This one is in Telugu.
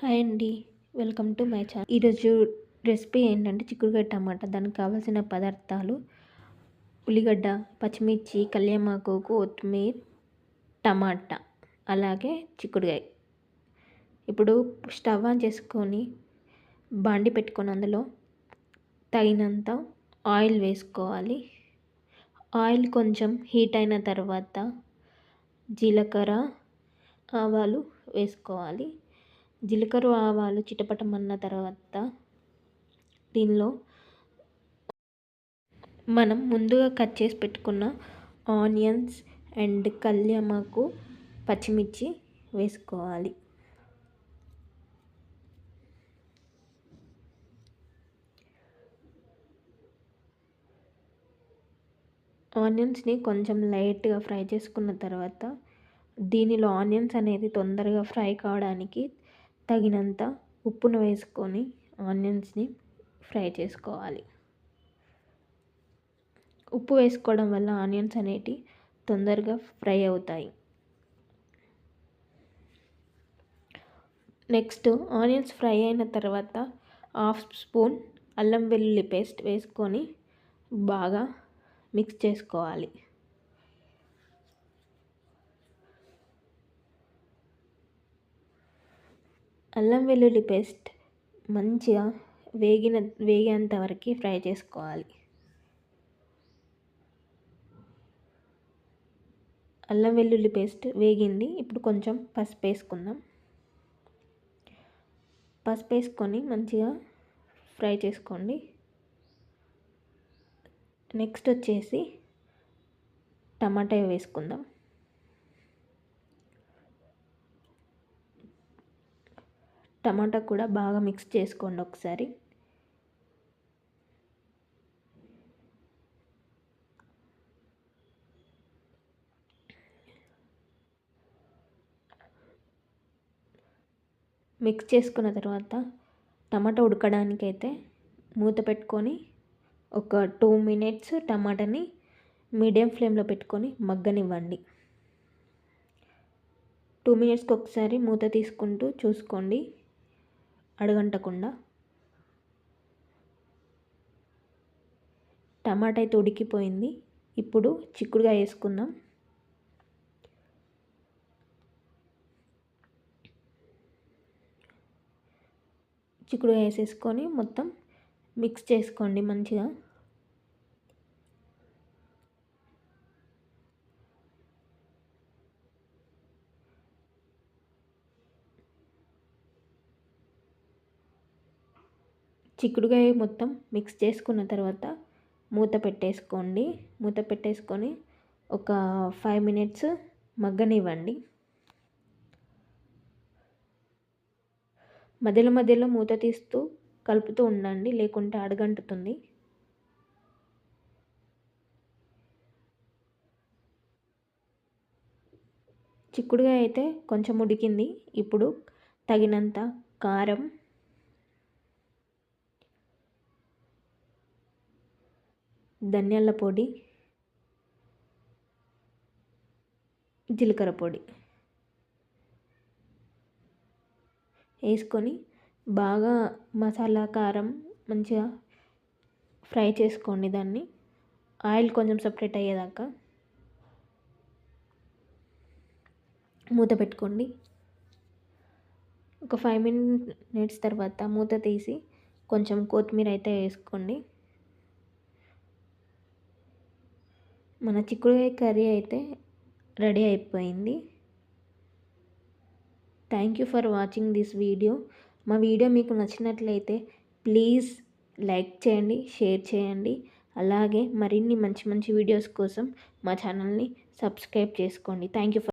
హాయ్ అండి, వెల్కమ్ టు మై ఛానల్. ఈరోజు రెసిపీ ఏంటంటే చిక్కుడుకాయ టమాటా. దానికి కావాల్సిన పదార్థాలు: ఉల్లిగడ్డ, పచ్చిమిర్చి, కల్యామాకు, కొత్తిమీర, టమాటా, అలాగే చిక్కుడుకాయ. ఇప్పుడు స్టవ్ ఆన్ చేసుకొని బాండి పెట్టుకొని అందులో తగినంత ఆయిల్ వేసుకోవాలి. ఆయిల్ కొంచెం హీట్ అయిన తర్వాత జీలకర్ర, ఆవాలు వేసుకోవాలి. జీలకర్ర ఆవాలు చిటపటమన్న తర్వాత దీనిలో మనం ముందుగా కట్ చేసి పెట్టుకున్న ఆనియన్స్ అండ్ కల్యామాకు, పచ్చిమిర్చి వేసుకోవాలి. ఆనియన్స్ని కొంచెం లైట్గా ఫ్రై చేసుకున్న తర్వాత దీనిలో ఆనియన్స్ అనేది తొందరగా ఫ్రై కావడానికి తగినంత ఉప్పును వేసుకొని ఆనియన్స్ని ఫ్రై చేసుకోవాలి. ఉప్పు వేసుకోవడం వల్ల ఆనియన్స్ అనేటివి తొందరగా ఫ్రై అవుతాయి. నెక్స్ట్ ఆనియన్స్ ఫ్రై అయిన తర్వాత 1/2 స్పూన్ అల్లం వెల్లుల్లి పేస్ట్ వేసుకొని బాగా మిక్స్ చేసుకోవాలి. అల్లం వెల్లుల్లి పేస్ట్ మంచిగా వేగేంత వరకు ఫ్రై చేసుకోవాలి. అల్లం వెల్లుల్లి పేస్ట్ వేగింది. ఇప్పుడు కొంచెం పసుపు వేసుకుందాం. పసుపు వేసుకొని మంచిగా ఫ్రై చేసుకోండి. నెక్స్ట్ వచ్చేసి టమాటా వేసుకుందాం. టమాటా కూడా బాగా మిక్స్ చేసుకోండి ఒకసారి. మిక్స్ చేసుకున్న తర్వాత టమాటా ఉడకడానికైతే మూత పెట్టుకొని ఒక 2 మినిట్స్ టమాటాని మీడియం ఫ్లేమ్లో పెట్టుకొని మగ్గనివ్వండి. 2 మినిట్స్కి ఒకసారి మూత తీసుకుంటూ చూసుకోండి అడగంటకుండా. టమాటా అయితే ఉడికిపోయింది. ఇప్పుడు చిక్కుడుగా వేసుకుందాం. చిక్కుడుగా వేసేసుకొని మొత్తం మిక్స్ చేసుకోండి మంచిగా. చిక్కుడుకాయ మొత్తం మిక్స్ చేసుకున్న తర్వాత మూత పెట్టేసుకోండి. మూత పెట్టేసుకొని ఒక 5 మినిట్స్ మగ్గనివ్వండి. మధ్యలో మధ్యలో మూత తీస్తూ కలుపుతూ ఉండండి, లేకుంటే అడుగంటుతుంది. చిక్కుడుగా అయితే కొంచెం ఉడికింది. ఇప్పుడు తగినంత కారం, ధనియాల పొడి, జీలకర్ర పొడి వేసుకొని బాగా మసాలా కారం మంచిగా ఫ్రై చేసుకోండి. దాన్ని ఆయిల్ కొంచెం సపరేట్ అయ్యేదాకా మూత పెట్టుకోండి. ఒక 5 మినిట్స్ తర్వాత మూత తీసి కొంచెం కొత్తిమీర అయితే వేసుకోండి. మన చిక్కుడుకాయ కర్రీ అయితే రెడీ అయిపోయింది. Thank you for watching this video. మా వీడియో మీకు నచ్చినట్లయితే ప్లీజ్ లైక్ చేయండి, షేర్ చేయండి. అలాగే మరిన్ని మంచి మంచి వీడియోస్ కోసం మా ఛానల్ని సబ్స్క్రైబ్ చేసుకోండి. Thank you.